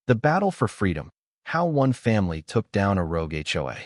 The Battle for Freedom: How One Family Took Down a Rogue HOA.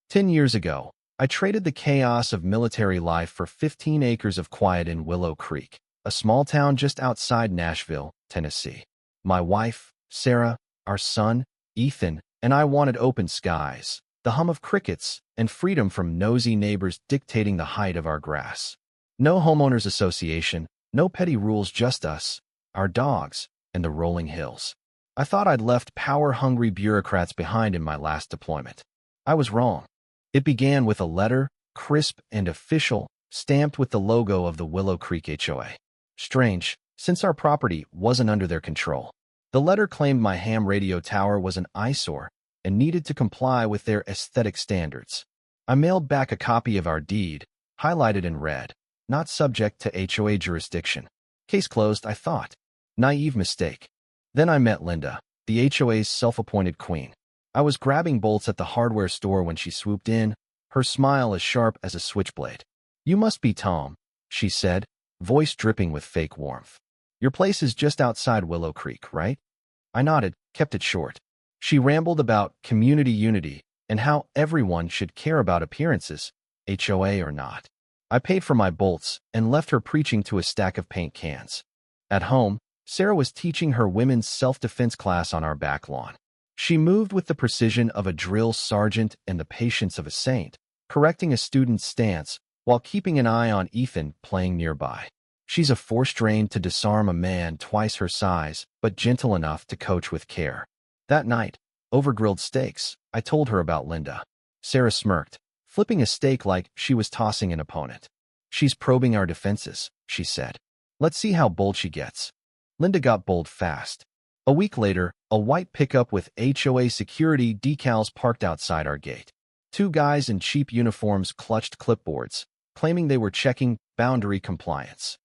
10 years ago, I traded the chaos of military life for 15 acres of quiet in Willow Creek, a small town just outside Nashville, Tennessee. My wife, Sarah, our son, Ethan, and I wanted open skies, the hum of crickets, and freedom from nosy neighbors dictating the height of our grass. No homeowners association, no petty rules, just us, our dogs, and the rolling hills. I thought I'd left power-hungry bureaucrats behind in my last deployment. I was wrong. It began with a letter, crisp and official, stamped with the logo of the Willow Creek HOA. Strange, since our property wasn't under their control. The letter claimed my ham radio tower was an eyesore and needed to comply with their aesthetic standards. I mailed back a copy of our deed, highlighted in red, not subject to HOA jurisdiction. Case closed, I thought. Naive mistake. Then I met Linda, the HOA's self-appointed queen. I was grabbing bolts at the hardware store when she swooped in, her smile as sharp as a switchblade. "You must be Tom," she said, voice dripping with fake warmth. "Your place is just outside Willow Creek, right?" I nodded, kept it short. She rambled about community unity and how everyone should care about appearances, HOA or not. I paid for my bolts and left her preaching to a stack of paint cans. At home, Sarah was teaching her women's self-defense class on our back lawn. She moved with the precision of a drill sergeant and the patience of a saint, correcting a student's stance while keeping an eye on Ethan playing nearby. She's a force trained to disarm a man twice her size, but gentle enough to coach with care. That night, over grilled steaks, I told her about Linda. Sarah smirked, flipping a steak like she was tossing an opponent. "She's probing our defenses," she said. "Let's see how bold she gets." Linda got bold fast. A week later, a white pickup with HOA security decals parked outside our gate. Two guys in cheap uniforms clutched clipboards, claiming they were checking boundary compliance.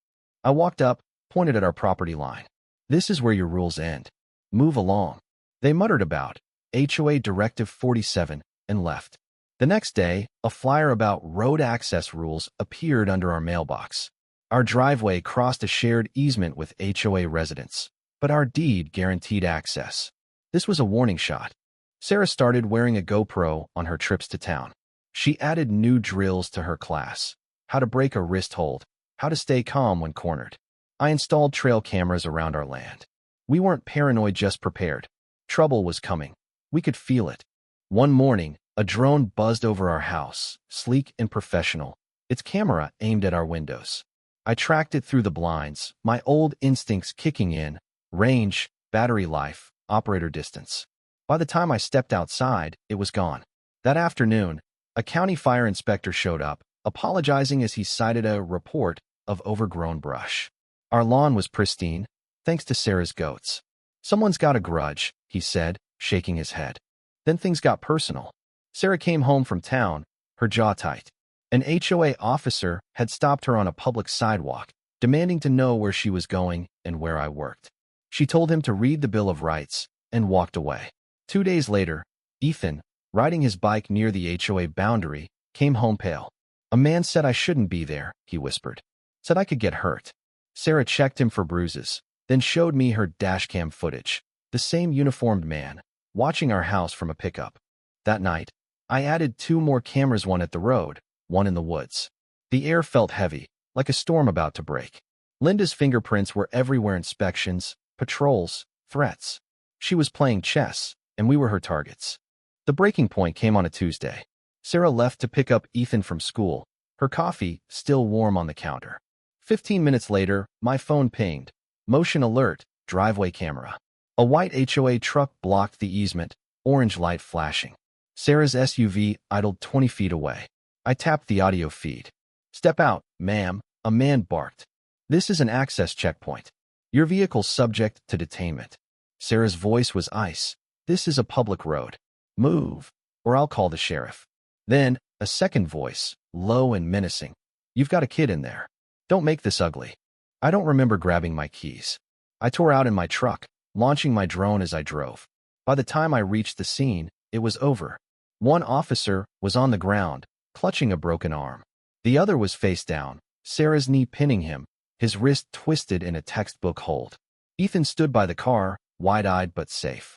I walked up, pointed at our property line. "This is where your rules end. Move along." They muttered about HOA Directive 47 and left. The next day, a flyer about road access rules appeared under our mailbox. Our driveway crossed a shared easement with HOA residents, but our deed guaranteed access. This was a warning shot. Sarah started wearing a GoPro on her trips to town. She added new drills to her class: how to break a wrist hold, how to stay calm when cornered. I installed trail cameras around our land. We weren't paranoid, just prepared. Trouble was coming. We could feel it. One morning, a drone buzzed over our house, sleek and professional, its camera aimed at our windows. I tracked it through the blinds, my old instincts kicking in: range, battery life, operator distance. By the time I stepped outside, it was gone. That afternoon, a county fire inspector showed up, apologizing as he cited a report of overgrown brush. Our lawn was pristine, thanks to Sarah's goats. "Someone's got a grudge," he said, shaking his head. Then things got personal. Sarah came home from town, her jaw tight. An HOA officer had stopped her on a public sidewalk, demanding to know where she was going and where I worked. She told him to read the Bill of Rights and walked away. 2 days later, Ethan, riding his bike near the HOA boundary, came home pale. "A man said I shouldn't be there," he whispered. "Said I could get hurt." Sarah checked him for bruises, then showed me her dashcam footage. The same uniformed man, watching our house from a pickup. That night, I added 2 more cameras, one at the road, one in the woods. The air felt heavy, like a storm about to break. Linda's fingerprints were everywhere: inspections, patrols, threats. She was playing chess, and we were her targets. The breaking point came on a Tuesday. Sarah left to pick up Ethan from school, her coffee still warm on the counter. 15 minutes later, my phone pinged. Motion alert, driveway camera. A white HOA truck blocked the easement, orange light flashing. Sarah's SUV idled 20 feet away. I tapped the audio feed. "Step out, ma'am," a man barked. "This is an access checkpoint. Your vehicle's subject to detainment." Sarah's voice was ice. "This is a public road. Move, or I'll call the sheriff." Then, a second voice, low and menacing. "You've got a kid in there. Don't make this ugly." I don't remember grabbing my keys. I tore out in my truck, launching my drone as I drove. By the time I reached the scene, it was over. One officer was on the ground, clutching a broken arm. The other was face down, Sarah's knee pinning him, his wrist twisted in a textbook hold. Ethan stood by the car, wide-eyed but safe.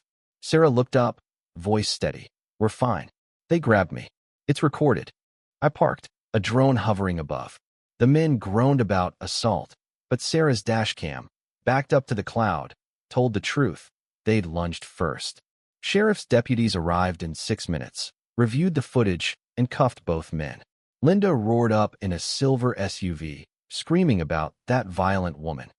Sarah looked up, voice steady. We're fine. They grabbed me. It's recorded. I parked, a drone hovering above. The men groaned about assault, but Sarah's dashcam, backed up to the cloud, told the truth. They'd lunged first. Sheriff's deputies arrived in 6 minutes, reviewed the footage, and cuffed both men. Linda roared up in a silver SUV, screaming about that violent woman.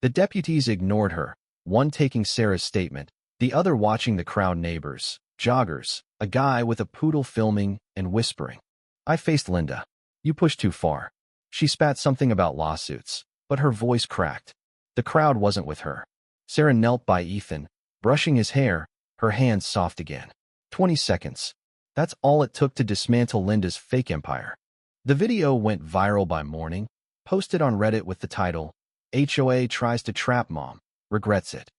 The deputies ignored her, one taking Sarah's statement, the other watching the crowd neighbors, joggers, a guy with a poodle filming and whispering. I faced Linda. You pushed too far. She spat something about lawsuits, but her voice cracked. The crowd wasn't with her. Sarah knelt by Ethan, brushing his hair, her hands soft again. 20 seconds. That's all it took to dismantle Linda's fake empire. The video went viral by morning, posted on Reddit with the title, HOA tries to trap mom, regrets it.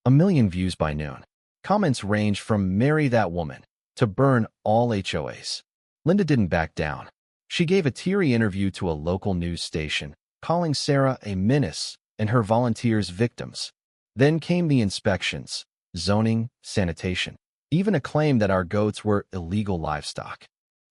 1 million views by noon. Comments ranged from marry that woman to burn all HOAs. Linda didn't back down. She gave a teary interview to a local news station, calling Sarah a menace and her volunteers victims. Then came the inspections, zoning, sanitation, even a claim that our goats were illegal livestock.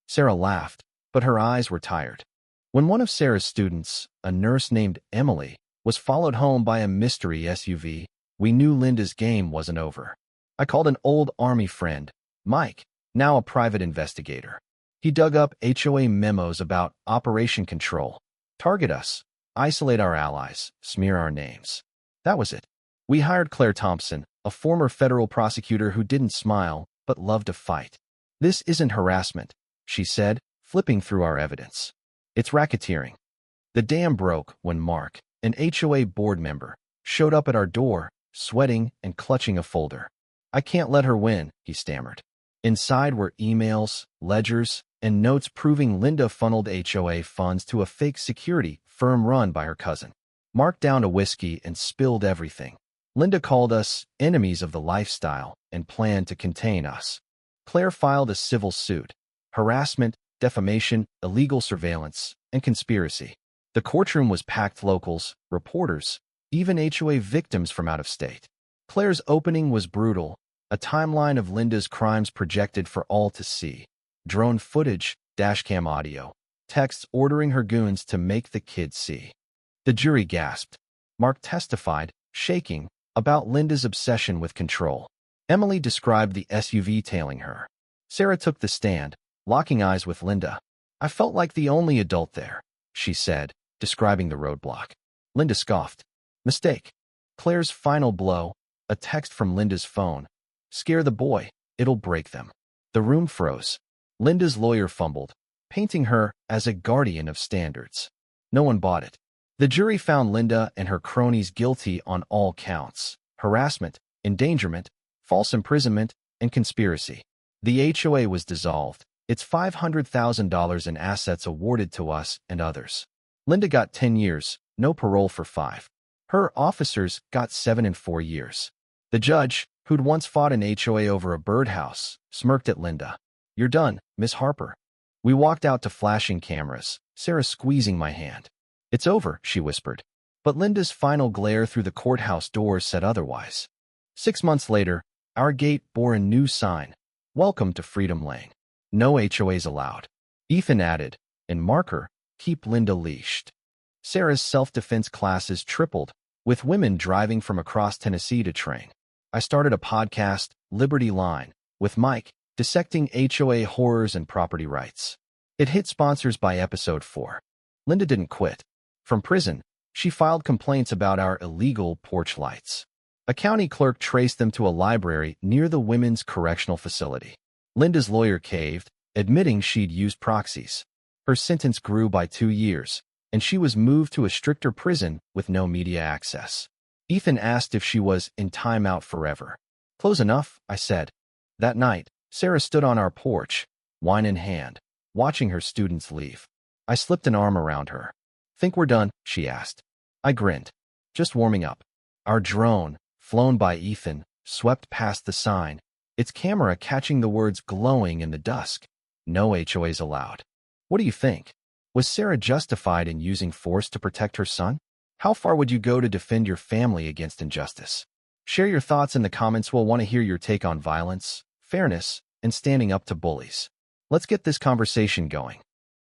Sarah laughed, but her eyes were tired. When one of Sarah's students, a nurse named Emily, was followed home by a mystery SUV, we knew Linda's game wasn't over. I called an old Army friend, Mike, now a private investigator. He dug up HOA memos about Operation Control, target us, isolate our allies, smear our names. That was it. We hired Claire Thompson, a former federal prosecutor who didn't smile but loved to fight. This isn't harassment, she said, flipping through our evidence. It's racketeering. The dam broke when Mark, an HOA board member, showed up at our door, sweating and clutching a folder. I can't let her win, he stammered. Inside were emails, ledgers, and notes proving Linda funneled HOA funds to a fake security firm run by her cousin. Mark downed a whiskey and spilled everything. Linda called us enemies of the lifestyle and planned to contain us. Claire filed a civil suit. Harassment, defamation, illegal surveillance, and conspiracy. The courtroom was packed locals, reporters, even HOA victims from out of state. Claire's opening was brutal, a timeline of Linda's crimes projected for all to see. Drone footage, dashcam audio, texts ordering her goons to make the kids see. The jury gasped. Mark testified, shaking, about Linda's obsession with control. Emily described the SUV tailing her. Sarah took the stand, locking eyes with Linda. I felt like the only adult there, she said, describing the roadblock. Linda scoffed. Mistake. Claire's final blow, a text from Linda's phone. Scare the boy, it'll break them. The room froze. Linda's lawyer fumbled, painting her as a guardian of standards. No one bought it. The jury found Linda and her cronies guilty on all counts: harassment, endangerment, false imprisonment, and conspiracy. The HOA was dissolved, its $500,000 in assets awarded to us and others. Linda got 10 years, no parole for 5. Her officers got 7 and 4 years. The judge, who'd once fought an HOA over a birdhouse, smirked at Linda. You're done, Miss Harper. We walked out to flashing cameras, Sarah squeezing my hand. It's over, she whispered. But Linda's final glare through the courthouse doors said otherwise. 6 months later, our gate bore a new sign. Welcome to Freedom Lane. No HOAs allowed. Ethan added, in marker, keep Linda leashed. Sarah's self-defense classes tripled, with women driving from across Tennessee to train. I started a podcast, Liberty Line, with Mike, dissecting HOA horrors and property rights. It hit sponsors by episode 4. Linda didn't quit. From prison, she filed complaints about our illegal porch lights. A county clerk traced them to a library near the women's correctional facility. Linda's lawyer caved, admitting she'd used proxies. Her sentence grew by 2 years, and she was moved to a stricter prison with no media access. Ethan asked if she was in timeout forever. Close enough, I said. That night, Sarah stood on our porch, wine in hand, watching her students leave. I slipped an arm around her. Think we're done? She asked. I grinned. Just warming up. Our drone, flown by Ethan, swept past the sign, its camera catching the words glowing in the dusk. No HOAs allowed. What do you think? Was Sarah justified in using force to protect her son? How far would you go to defend your family against injustice? Share your thoughts in the comments. We'll want to hear your take on violence, fairness, and standing up to bullies. Let's get this conversation going.